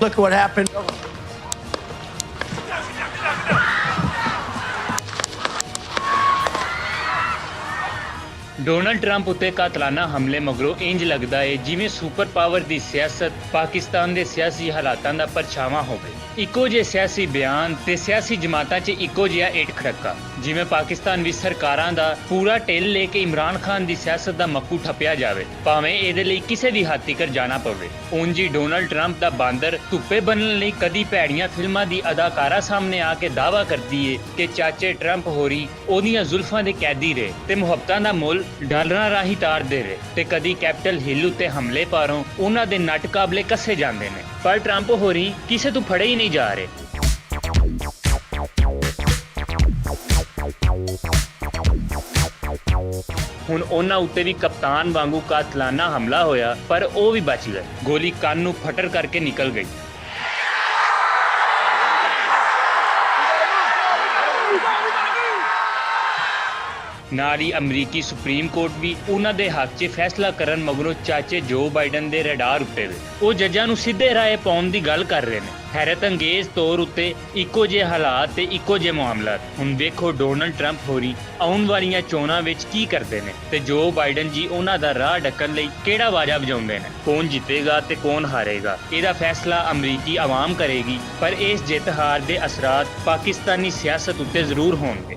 Look what happened. Donald Trump ਉੱਤੇ ਕਾਤਲਾਨਾ ਹਮਲੇ ਮਗਰੋਂ ਇੰਜ ਲੱਗਦਾ ਏ ਜਿਵੇਂ ਸੁਪਰ ਪਾਵਰ ਦੀ ਸਿਆਸਤ ਪਾਕਿਸਤਾਨ ਦੇ ਸਿਆਸੀ ਹਾਲਾਤਾਂ ਦਾ ਪਰਛਾਵਾਂ ਹੋਵੇ। ਇੱਕੋ ਜਿਹੇ ਸਿਆਸੀ ਬਿਆਨ ਤੇ ਸਿਆਸੀ ਜਮਾਤਾਂ 'ਚ ਇੱਕੋ ਜਿਹਾ ਏਟ ਖੜਕਾ, ਜਿਵੇਂ ਪਾਕਿਸਤਾਨ ਵਿੱਚ ਸਰਕਾਰਾਂ ਦਾ ਪੂਰਾ ਢਿੱਲ ਲੈ ਕੇ ਇਮਰਾਨ ਖਾਨ ਦੀ ਸਿਆਸਤ ਦਾ ਮੱਕੂ ਠੱਪਿਆ ਜਾਵੇ, ਭਾਵੇਂ ਇਹਦੇ ਲਈ ਕਿਸੇ ਦੀ ਹੱਦ ਤੀਕਰ ਜਾਣਾ ਪਵੇ। ਉਂਝ ਹੀ ਡੋਨਲਡ ਟਰੰਪ ਦਾ ਬਾਂਦਰ ਧੁੱਪੇ ਬਣਨ ਲਈ ਕਦੀ ਭੈੜੀਆਂ ਫਿਲਮਾਂ ਦੀ ਅਦਾਕਾਰਾ ਸਾਹਮਣੇ ਆ ਕੇ ਦਾਅਵਾ ਕਰਦੀ ਏ ਕਿ ਚਾਚੇ ਟਰੰਪ ਹੋਰੀ ਉਹਦੀਆਂ ਜ਼ੁਲਫਾਂ ਦੇ ਕੈਦੀ ਰਹੇ ਤੇ ਮੁਹੱਬਤਾਂ ਦਾ ਮੁੱਲ ਡਾਲਰਾਂ ਰਾਹੀਂ ਤਾਰਦੇ ਰਹੇ, ਤੇ ਕਦੀ ਕੈਪੀਟਲ ਹਿੱਲ ਉੱਤੇ ਹਮਲੇ ਪਾਰੋਂ ਉਹਨਾਂ ਦੇ ਨੱਟ ਕਾਬਲੇ ਕੱਸੇ ਜਾਂਦੇ ਨੇ। ਪਰ ਟਰੰਪ ਹੋਰੀ ਕਿਸੇ ਤੋਂ ਫੜੇ ਹੀ ਨਹੀਂ ਜਾ ਰਹੇ। ਹੁਣ ਉਹਨਾਂ ਉੱਤੇ ਵੀ ਕਪਤਾਨ ਵਾਂਗੂ ਕਾਤਲਾਨਾ ਹਮਲਾ ਹੋਇਆ, ਪਰ ਉਹ ਵੀ ਬਚ ਗਏ। ਗੋਲੀ ਕੰਨ ਨੂੰ ਫਟਰ ਕਰਕੇ ਨਿਕਲ ਗਈ। ਨਾਲ ਹੀ ਅਮਰੀਕੀ ਸੁਪਰੀਮ ਕੋਰਟ ਵੀ ਉਹਨਾਂ ਦੇ ਹੱਕ 'ਚ ਫੈਸਲਾ ਕਰਨ ਮਗਰੋਂ ਚਾਚੇ ਜੋ ਬਾਈਡਨ ਦੇ ਰਡਾਰ ਉੱਤੇ ਵੇ। ਉਹ ਜੱਜਾਂ ਨੂੰ ਸਿੱਧੇ ਰਾਏ ਪਾਉਣ ਦੀ ਗੱਲ ਕਰ ਰਹੇ ਨੇ। ਹੈਰਤ ਅੰਗੇਜ਼ ਤੌਰ ਉੱਤੇ ਇੱਕੋ ਜਿਹੇ ਹਾਲਾਤ ਤੇ ਇੱਕੋ ਜਿਹੇ ਮਾਮਲਾਤ। ਹੁਣ ਵੇਖੋ ਡੋਨਲਡ ਟਰੰਪ ਹੋਰੀ ਆਉਣ ਵਾਲੀਆਂ ਚੋਣਾਂ ਵਿੱਚ ਕੀ ਕਰਦੇ ਨੇ ਤੇ ਜੋ ਬਾਈਡਨ ਜੀ ਉਹਨਾਂ ਦਾ ਰਾਹ ਢੱਕਣ ਲਈ ਕਿਹੜਾ ਵਾਜਾ ਵਜਾਉਂਦੇ ਨੇ। ਕੌਣ ਜਿੱਤੇਗਾ ਤੇ ਕੌਣ ਹਾਰੇਗਾ, ਇਹਦਾ ਫੈਸਲਾ ਅਮਰੀਕੀ ਆਵਾਮ ਕਰੇਗੀ, ਪਰ ਇਸ ਜਿੱਤ ਹਾਰ ਦੇ ਅਸਰਾਤ ਪਾਕਿਸਤਾਨੀ ਸਿਆਸਤ ਉੱਤੇ ਜ਼ਰੂਰ ਹੋਣਗੇ।